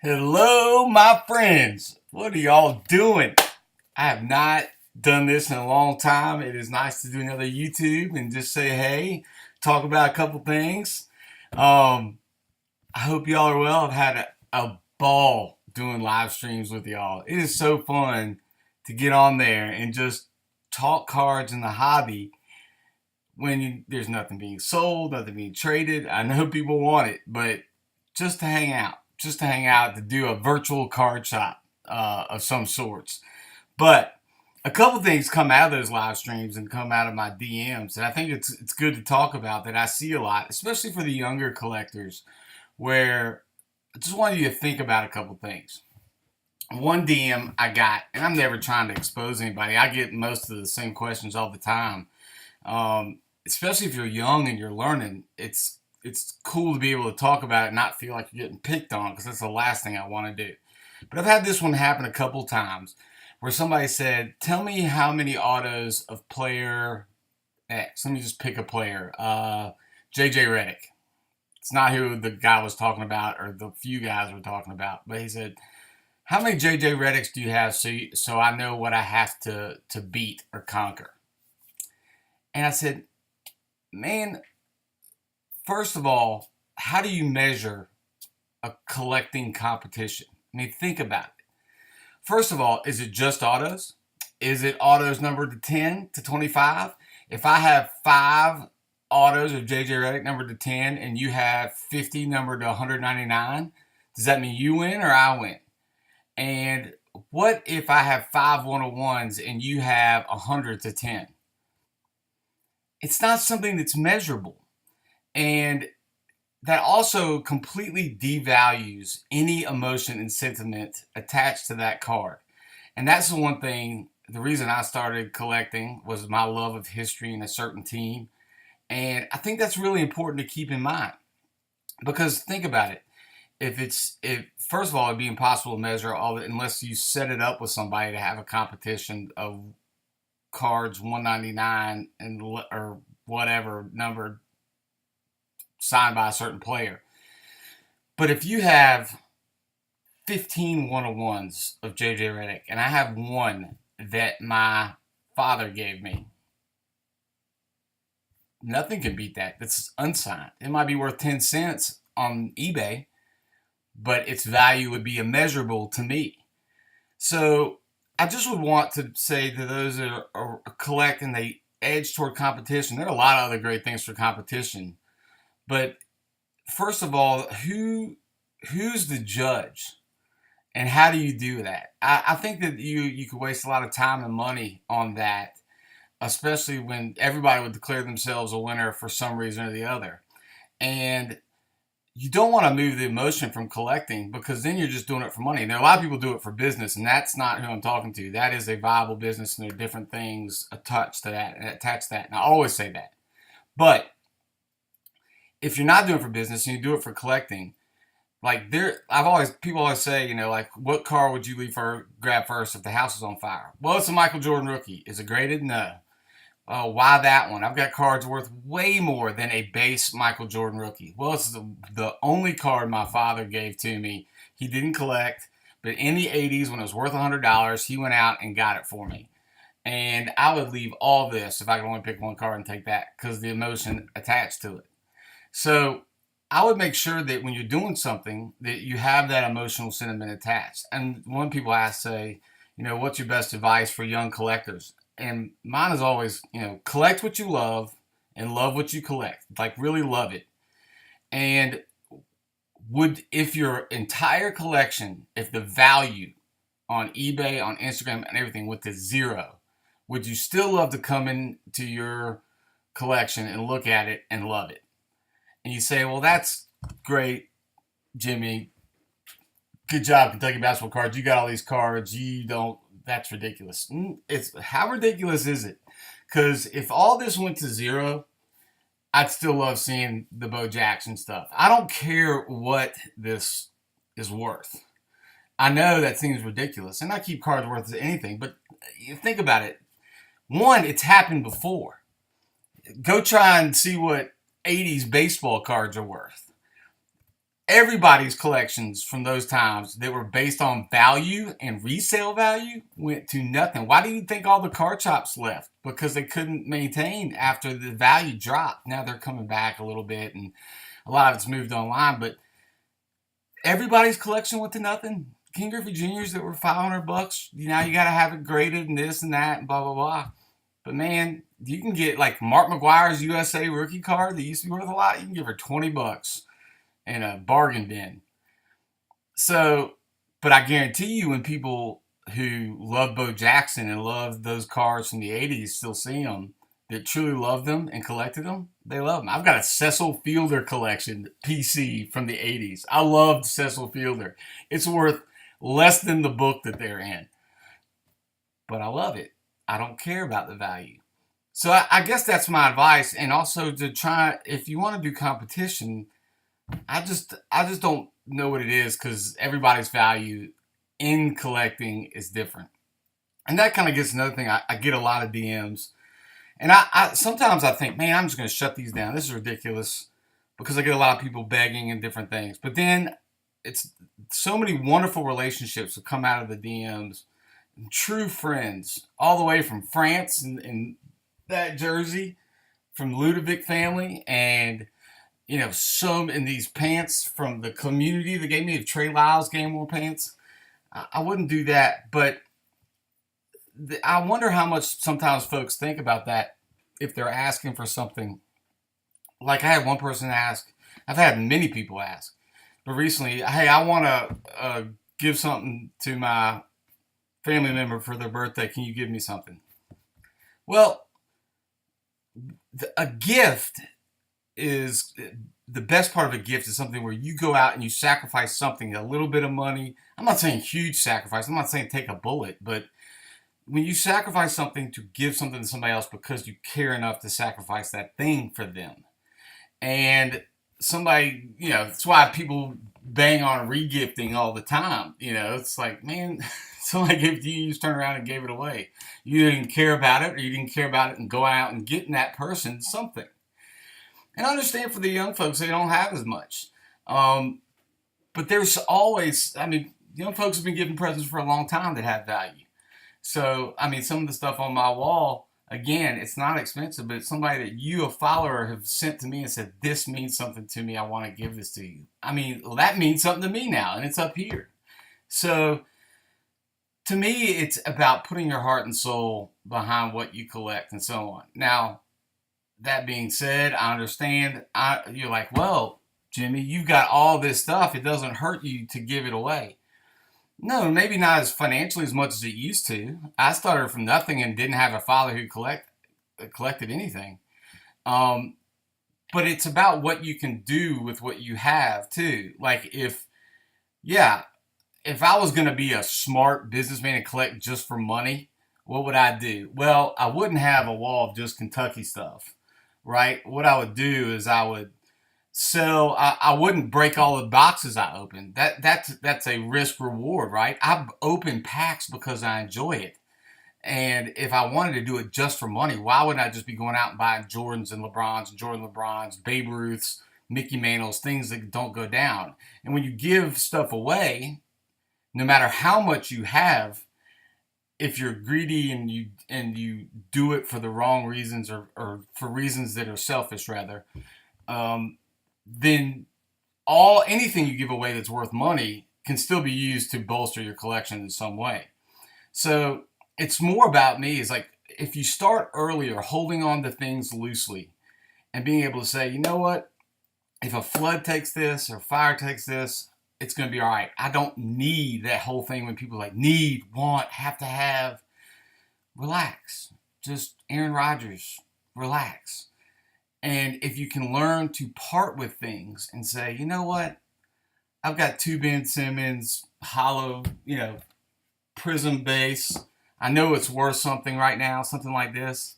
Hello, my friends. What are y'all doing? I have not done this in a long time. It is nice to do another YouTube and just say hey, talk about a couple things. I hope y'all are well. I've had a ball doing live streams with y'all. It is so fun to get on there and just talk cards in the hobby when there's nothing being sold, nothing being traded. I know people want it, but just to hang out, to do a virtual card shop of some sorts. But a couple things come out of those live streams and come out of my DMs, and I think it's good to talk about that I see a lot, especially for the younger collectors, where I just wanted you to think about a couple things. One DM I got, and I'm never trying to expose anybody. I get most of the same questions all the time. Especially if you're young and you're learning, it's cool to be able to talk about it and not feel like you're getting picked on because that's the last thing I want to do. But I've had this one happen a couple times where somebody said, "Tell me how many autos of player X." Let me just pick a player. JJ Redick. It's not who the guy was talking about or the few guys were talking about, but he said, "How many JJ Redicks do you have so I know what I have to beat or conquer?" And I said, "Man, first of all, how do you measure a collecting competition? I mean, think about it. First of all, is it just autos? Is it autos numbered to 10 to 25? If I have 5 autos of JJ Redick numbered to 10 and you have 50 numbered to 199, does that mean you win or I win? And what if I have 5 101s and you have 100 to 10? It's not something that's measurable. And that also completely devalues any emotion and sentiment attached to that card. And that's the one thing, the reason I started collecting was my love of history and a certain team. And I think that's really important to keep in mind. Because think about it. If first of all, it'd be impossible to measure all that unless you set it up with somebody to have a competition of cards 199 and or whatever number signed by a certain player. But if you have 15 101s of JJ Redick and I have one that my father gave me, nothing can beat that. That's unsigned. It might be worth 10 cents on eBay, but its value would be immeasurable to me. So I just would want to say to those that are collecting, they edge toward competition. There are a lot of other great things for competition, but first of all, who's the judge, and how do you do that? I think that you could waste a lot of time and money on that, especially when everybody would declare themselves a winner for some reason or the other, and you don't want to move the emotion from collecting because then you're just doing it for money. Now, a lot of people do it for business, and that's not who I'm talking to. That is a viable business, and there are different things attached to that, and I always say that. But if you're not doing it for business and you do it for collecting, like people always say, like, what car would you grab first if the house was on fire? Well, it's a Michael Jordan rookie. Is it graded? No. Oh, why that one? I've got cards worth way more than a base Michael Jordan rookie. Well, it's the only card my father gave to me. He didn't collect, but in the 80s when it was worth $100, he went out and got it for me. And I would leave all this if I could only pick one card and take that because the emotion attached to it. So I would make sure that when you're doing something that you have that emotional sentiment attached. And when people ask, say, what's your best advice for young collectors? And mine is always, collect what you love and love what you collect. Like really love it. And if your entire collection, if the value on eBay, on Instagram, and everything went to zero, would you still love to come into your collection and look at it and love it? And you say, well, that's great, Jimmy. Good job, Kentucky basketball cards. You got all these cards. You don't. That's ridiculous. It's how ridiculous is it? Because if all this went to zero, I'd still love seeing the Bo Jackson stuff. I don't care what this is worth. I know that seems ridiculous, and I keep cards worth anything. But you think about it. One, it's happened before. Go try and see what 80s baseball cards are worth. everybody's collections from those times that were based on value and resale value went to nothing. Why do you think all the car shops left? Because they couldn't maintain after the value dropped. Now they're coming back a little bit, and a lot of it's moved online, but everybody's collection went to nothing. King Griffey Juniors that were $500, now you got to have it graded and this and that and blah blah blah. But man, you can get like Mark McGuire's USA rookie card that used to be worth a lot. You can give her $20 in a bargain bin. So, but I guarantee you, when people who love Bo Jackson and love those cars from the '80s still see them, that truly love them and collected them, they love them. I've got a Cecil Fielder collection PC from the '80s. I loved Cecil Fielder. It's worth less than the book that they're in, but I love it. I don't care about the value. So I guess that's my advice. And also to try, if you want to do competition, I just don't know what it is, because everybody's value in collecting is different. And that kind of gets another thing. I get a lot of DMs, and I sometimes I think, man, I'm just going to shut these down. This is ridiculous, because I get a lot of people begging and different things. But then it's so many wonderful relationships have come out of the DMs. True friends, all the way from France and that jersey, from Ludovic family, and some in these pants from the community that gave me the Trey Lyles game worn pants. I wouldn't do that, but I wonder how much sometimes folks think about that if they're asking for something. Like I had one person ask, I've had many people ask, but recently, hey, I want to give something to my family member for their birthday. Can you give me something? Well, a gift is the best part of a gift is something where you go out and you sacrifice something, a little bit of money. I'm not saying huge sacrifice. I'm not saying take a bullet, but when you sacrifice something to give something to somebody else because you care enough to sacrifice that thing for them. And somebody, that's why people bang on regifting all the time. It's like, man, somebody gave it to you, you just turned around and gave it away. You didn't care about it, or you didn't care about it and go out and getting that person something. And I understand for the young folks, they don't have as much. But there's always, young folks have been given presents for a long time that have value. So, some of the stuff on my wall, again, it's not expensive, but it's somebody that you, a follower, have sent to me and said, this means something to me. I want to give this to you. That means something to me now, and it's up here. So, to me, it's about putting your heart and soul behind what you collect and so on. Now, that being said, I understand. You're like, well, Jimmy, you've got all this stuff. It doesn't hurt you to give it away. No, maybe not as financially as much as it used to. I started from nothing and didn't have a father who collected anything. But it's about what you can do with what you have too. Like if I was going to be a smart businessman and collect just for money, what would I do? Well, I wouldn't have a wall of just Kentucky stuff, right? What I would do is I would sell. I wouldn't break all the boxes I opened. That's a risk reward, right? I open packs because I enjoy it. And if I wanted to do it just for money, why wouldn't I just be going out and buying Jordans and LeBrons and Jordan LeBrons, Babe Ruths, Mickey Mantles, things that don't go down? And when you give stuff away, no matter how much you have, if you're greedy and you do it for the wrong reasons, or for reasons that are selfish rather, then anything you give away that's worth money can still be used to bolster your collection in some way. So it's more about me is like, if you start earlier holding on to things loosely and being able to say, you know what, if a flood takes this or fire takes this, it's going to be all right. I don't need that whole thing when people like need, want, have to have. Relax. Just Aaron Rodgers, relax. And if you can learn to part with things and say, you know what, I've got two Ben Simmons hollow, prism base. I know it's worth something right now, something like this.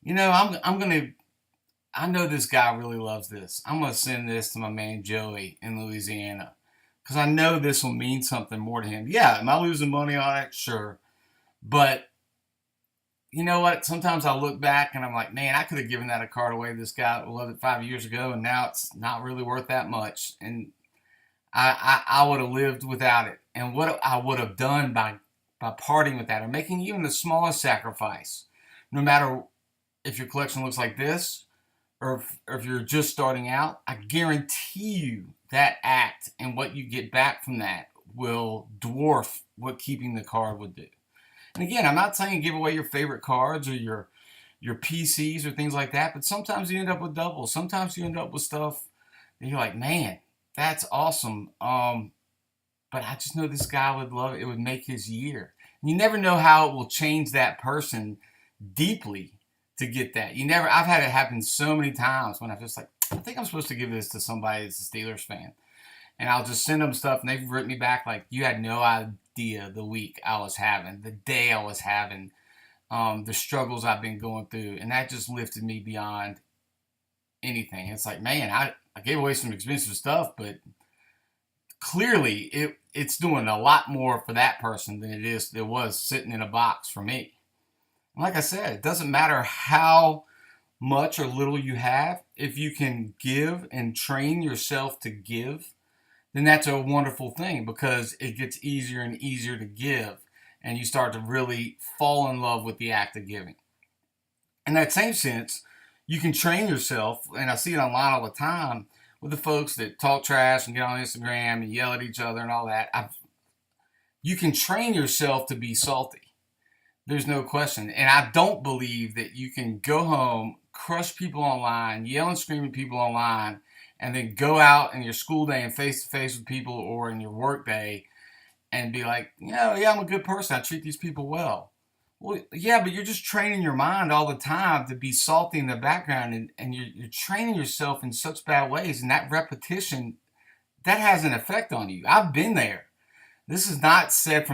I know this guy really loves this. I'm going to send this to my man Joey in Louisiana, because I know this will mean something more to him. Yeah, am I losing money on it? Sure. But you know what? Sometimes I look back and I'm like, man, I could have given that a card away to this guy that loved it 5 years ago, and now it's not really worth that much. And I would have lived without it. And what I would have done by parting with that, or making even the smallest sacrifice, no matter if your collection looks like this, or if you're just starting out, I guarantee you that act and what you get back from that will dwarf what keeping the card would do. And again, I'm not saying give away your favorite cards or your PCs or things like that, but sometimes you end up with doubles. Sometimes you end up with stuff and you're like, man, that's awesome. But I just know this guy would love it. It would make his year. And you never know how it will change that person deeply to get that. I've had it happen so many times when I'm just like, I think I'm supposed to give this to somebody that's a Steelers fan. And I'll just send them stuff and they've written me back like, you had no idea the week I was having, the day I was having, the struggles I've been going through. And that just lifted me beyond anything. It's like, man, I gave away some expensive stuff, but clearly it's doing a lot more for that person than it was sitting in a box for me. And like I said, it doesn't matter how much or little you have. If you can give and train yourself to give, then that's a wonderful thing, because it gets easier and easier to give, and you start to really fall in love with the act of giving. In that same sense, you can train yourself, and I see it online all the time with the folks that talk trash and get on Instagram and yell at each other and all that. You can train yourself to be salty. There's no question. And I don't believe that you can go home, crush people online, yell and scream at people online, and then go out in your school day and face to face with people, or in your work day, and be like, yeah, I'm a good person. I treat these people well. Well, yeah, but you're just training your mind all the time to be salty in the background, and you're training yourself in such bad ways, and that repetition, that has an effect on you. I've been there. This is not said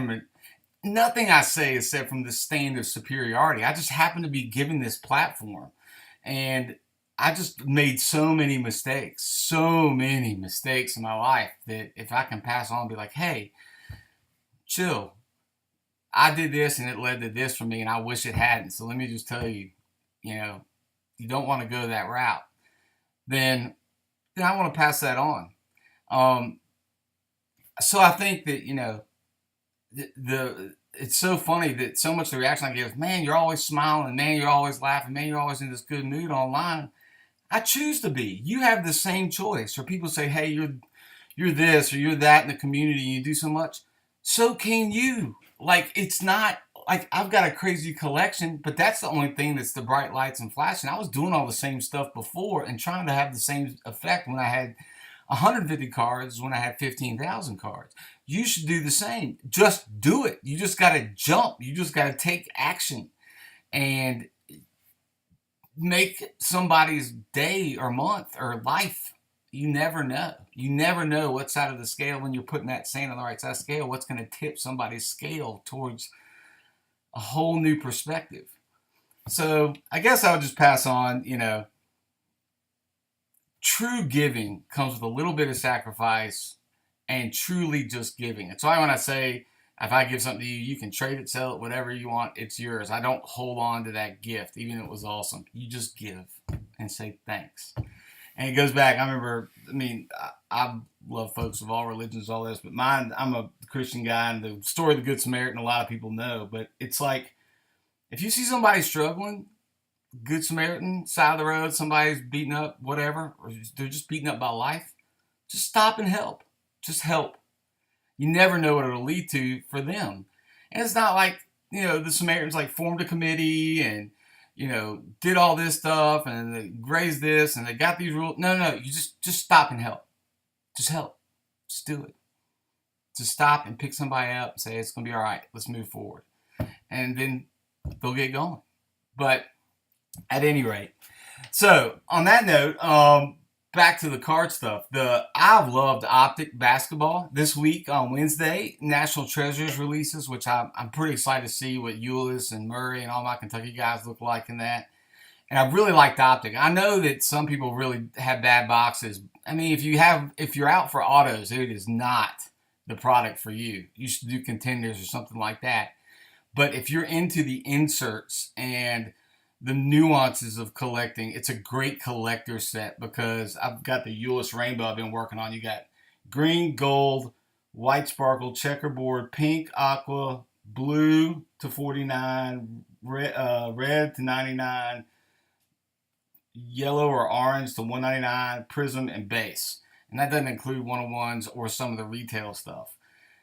nothing I say is said from the stand of superiority. I just happen to be given this platform, and I just made so many mistakes in my life, that if I can pass on and be like, hey, chill. I did this and it led to this for me, and I wish it hadn't. So let me just tell you, you don't want to go that route. Then I want to pass that on. So I think that, it's so funny that so much of the reaction I get is, man, you're always smiling, man, you're always laughing, man, you're always in this good mood online. I choose to be. You have the same choice. Or people say, hey, you're this or you're that in the community, and you do so much. So can you. Like, it's not like I've got a crazy collection, but that's the only thing that's the bright lights and flashing. I was doing all the same stuff before and trying to have the same effect when I had 150 cards, when I had 15,000 cards. You should do the same. Just do it. You just got to jump. You just got to take action and make somebody's day or month or life. You never know. You never know what side of the scale, when you're putting that sand on the right side of the scale, what's going to tip somebody's scale towards a whole new perspective. So I guess I would just pass on, true giving comes with a little bit of sacrifice and truly just giving. It's why when I say, if I give something to you, you can trade it, sell it, whatever you want, it's yours. I don't hold on to that gift, even if it was awesome. You just give and say thanks. And it goes back, I love folks of all religions, all this, but I'm a Christian guy, and the story of the Good Samaritan, a lot of people know, but it's like, if you see somebody struggling, Good Samaritan, side of the road, somebody's beaten up, whatever, or they're just beaten up by life, just stop and help. Just help. You never know what it'll lead to for them. And it's not like, the Samaritans like formed a committee and, did all this stuff and they raised this and they got these rules. No, you just stop and help. Just help. Just do it. Just stop and pick somebody up and say, it's going to be all right. Let's move forward. And then they'll get going. But at any rate, so on that note, back to the card stuff. I've loved Optic basketball. This week on Wednesday, National Treasures releases, which I'm pretty excited to see what Euless and Murray and all my Kentucky guys look like in that. And I really liked Optic. I know that some people really have bad boxes. If you're out for autos, it is not the product for you. You should do Contenders or something like that. But if you're into the inserts and the nuances of collecting, it's a great collector set, because I've got the Euless Rainbow I've been working on. You got green, gold, white sparkle, checkerboard, pink, aqua, blue to 49, red to 99, yellow or orange to 199, prism, and base. And that doesn't include one-on-ones or some of the retail stuff.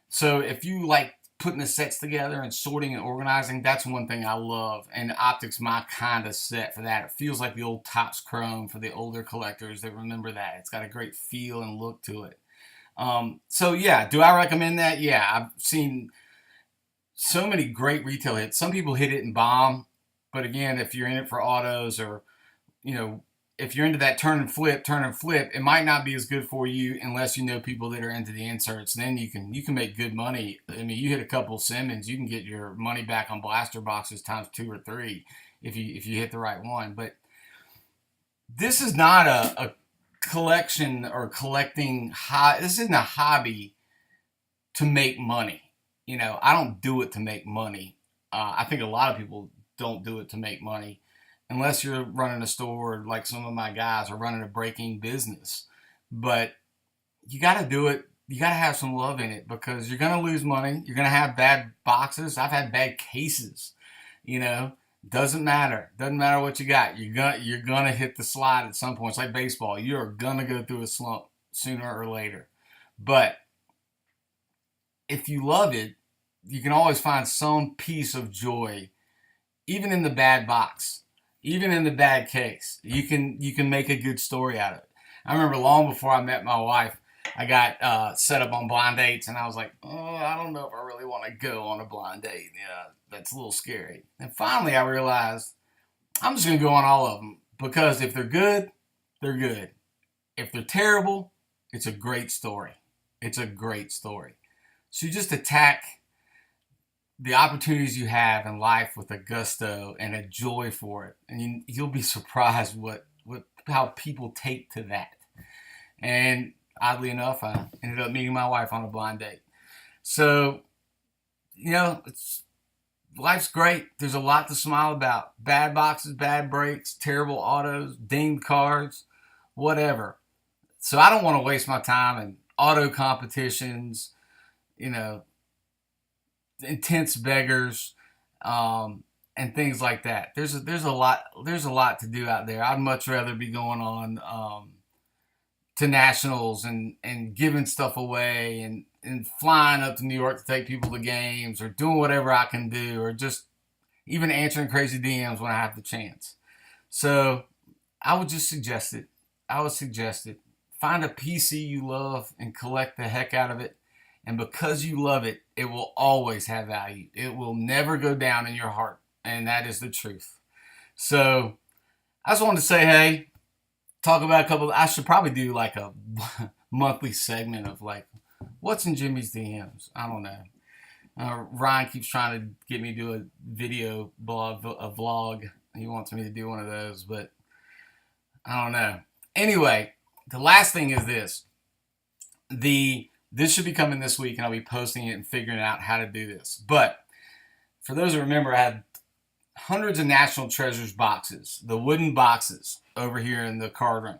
So if you like putting the sets together and sorting and organizing, that's one thing I love. And optics my kind of set for that. It feels like the old Topps Chrome for the older collectors that remember that. It's got a great feel and look to it. So yeah, do I recommend that? Yeah, I've seen so many great retail hits. Some people hit it and bomb, but again, if you're in it for autos or you know, if you're into that turn and flip, it might not be as good for you unless you know people that are into the inserts. Then you can make good money. I mean, you hit a couple Simmons, you can get your money back on blaster boxes times 2 or 3 if you hit the right one. But this is not a collection or collecting. This isn't a hobby to make money. I don't do it to make money. I think a lot of people don't do it to make money unless you're running a store like some of my guys are running a breaking business. But you got to do it. You got to have some love in it because you're going to lose money. You're going to have bad boxes. I've had bad cases. Doesn't matter. Doesn't matter what you got. You're gonna hit the slide at some point. It's like baseball. You're gonna go through a slump sooner or later. But if you love it, you can always find some piece of joy, even in the bad box, even in the bad case. You can make a good story out of it. I remember long before I met my wife, I got set up on blind dates, and I was like, oh, I don't know if I really want to go on a blind date. Yeah, that's a little scary. And finally, I realized I'm just going to go on all of them because if they're good, they're good. If they're terrible, it's a great story. It's a great story. So you just attack the opportunities you have in life with a gusto and a joy for it, and you'll be surprised how people take to that. And oddly enough, I ended up meeting my wife on a blind date. So, life's great. There's a lot to smile about. Bad boxes, bad breaks, terrible autos, dinged cards, whatever. So I don't want to waste my time in auto competitions, intense beggars, and things like that. There's a lot to do out there. I'd much rather be going on to nationals and giving stuff away and flying up to New York to take people to games or doing whatever I can do or just even answering crazy DMs when I have the chance. So I would just suggest it. Find a PC you love and collect the heck out of it. And because you love it, it will always have value. It will never go down in your heart. And that is the truth. So I just wanted to say, hey, talk about I should probably do like a monthly segment of like, what's in Jimmy's DMs? I don't know. Ryan keeps trying to get me to do a video blog, a vlog. He wants me to do one of those, but I don't know. Anyway, the last thing is this. This should be coming this week, and I'll be posting it and figuring out how to do this. But for those who remember, I had hundreds of National Treasures boxes, the wooden boxes over here in the card room.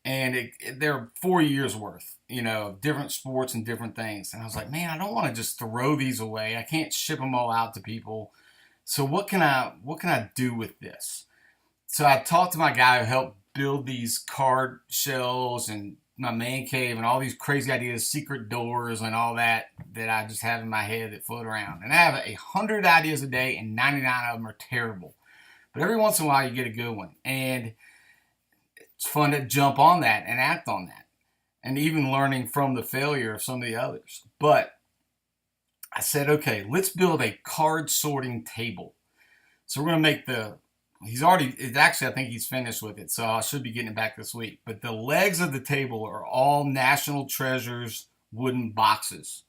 And they're 4 years worth, of different sports and different things. And I was like, man, I don't want to just throw these away. I can't ship them all out to people. So what can I do with this? So I talked to my guy who helped build these card shells and my man cave and all these crazy ideas, secret doors and all that I just have in my head that float around. And I have 100 ideas a day and 99 of them are terrible. But every once in a while you get a good one. And it's fun to jump on that and act on that. And even learning from the failure of some of the others. But I said, okay, let's build a card sorting table. So we're going to make I think he's finished with it. So I should be getting it back this week. But the legs of the table are all National Treasures wooden boxes.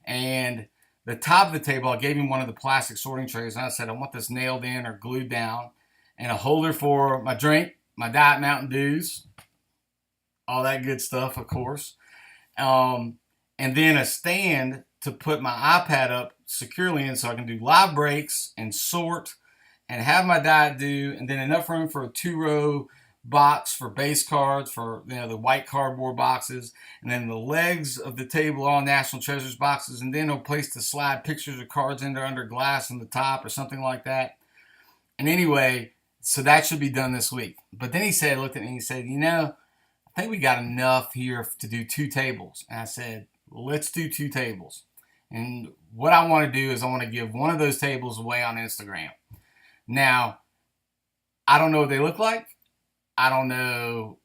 And the top of the table, I gave him one of the plastic sorting trays. And I said, I want this nailed in or glued down. And a holder for my drink, my Diet Mountain Dews, all that good stuff, of course. And then a stand to put my iPad up securely in so I can do live breaks and sort and have my diet do, and then enough room for a 2-row box for base cards, for the white cardboard boxes, and then the legs of the table are all National Treasures boxes, and then a place to slide pictures or cards in there under glass on the top or something like that. And anyway, so that should be done this week. But then he said, looked at me and he said, I think we got enough here to do 2 tables. And I said, let's do 2 tables. And what I want to do is I want to give one of those tables away on Instagram. Now, I don't know what they look like. I don't know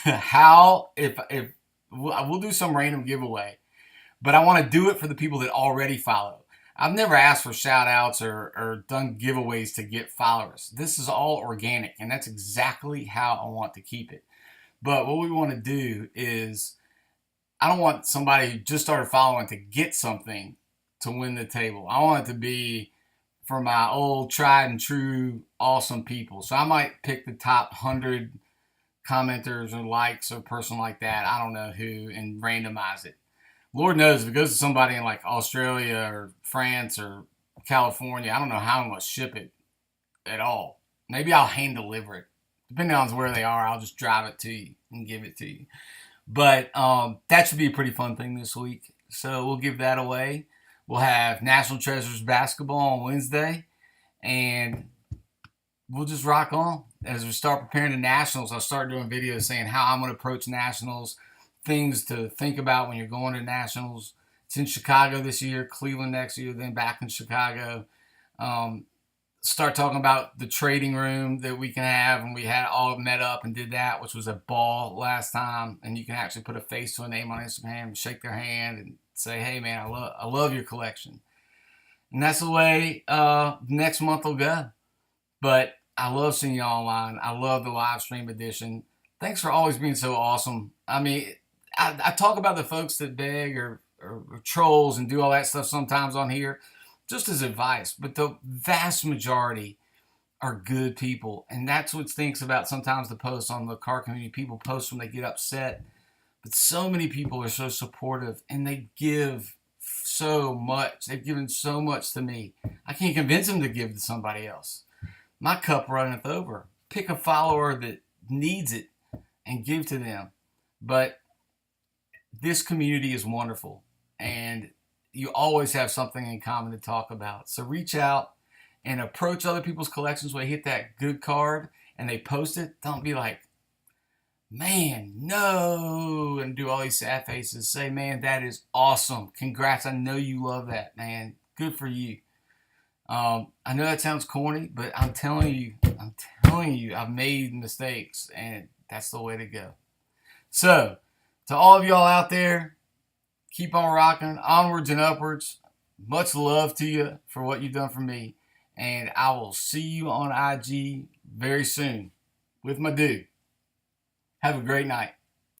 how, if we'll do some random giveaway, but I want to do it for the people that already follow. I've never asked for shout outs or done giveaways to get followers. This is all organic, and that's exactly how I want to keep it. But what we want to do is, I don't want somebody who just started following to get something to win the table. I want it to be for my old tried and true awesome people. So I might pick the top 100 commenters or likes or person like that, I don't know who, and randomize it. Lord knows if it goes to somebody in like Australia or France or California, I don't know how I'm going to ship it at all. Maybe I'll hand deliver it. Depending on where they are, I'll just drive it to you and give it to you. But that should be a pretty fun thing this week. So we'll give that away. We'll have National Treasures basketball on Wednesday, and we'll just rock on. As we start preparing the Nationals, I'll start doing videos saying how I'm going to approach Nationals, things to think about when you're going to Nationals. It's in Chicago this year, Cleveland next year, then back in Chicago. Start talking about the trading room that we can have, and we had all met up and did that, which was a ball last time. And you can actually put a face to a name on Instagram and shake their hand and say, hey man, I love your collection. And that's the way next month will go. But I love seeing you online. I love the live stream edition. Thanks for always being so awesome. I mean, I talk about the folks that beg or trolls and do all that stuff sometimes on here just as advice, but the vast majority are good people. And that's what stinks about sometimes the posts on the car community. People post when they get upset, but so many people are so supportive and they give so much. They've given so much to me. I can't convince them to give to somebody else. My cup runneth over. Pick a follower that needs it and give to them. But this community is wonderful, and you always have something in common to talk about. So reach out and approach other people's collections when they hit that good card and they post it. Don't be like, man, no, and do all these sad faces. Say, man, that is awesome. Congrats. I know you love that, man. Good for you. I know that sounds corny, but I'm telling you, I've made mistakes, and that's the way to go. So, to all of y'all out there, keep on rocking, onwards and upwards. Much love to you for what you've done for me. And I will see you on IG very soon with my dude. Have a great night.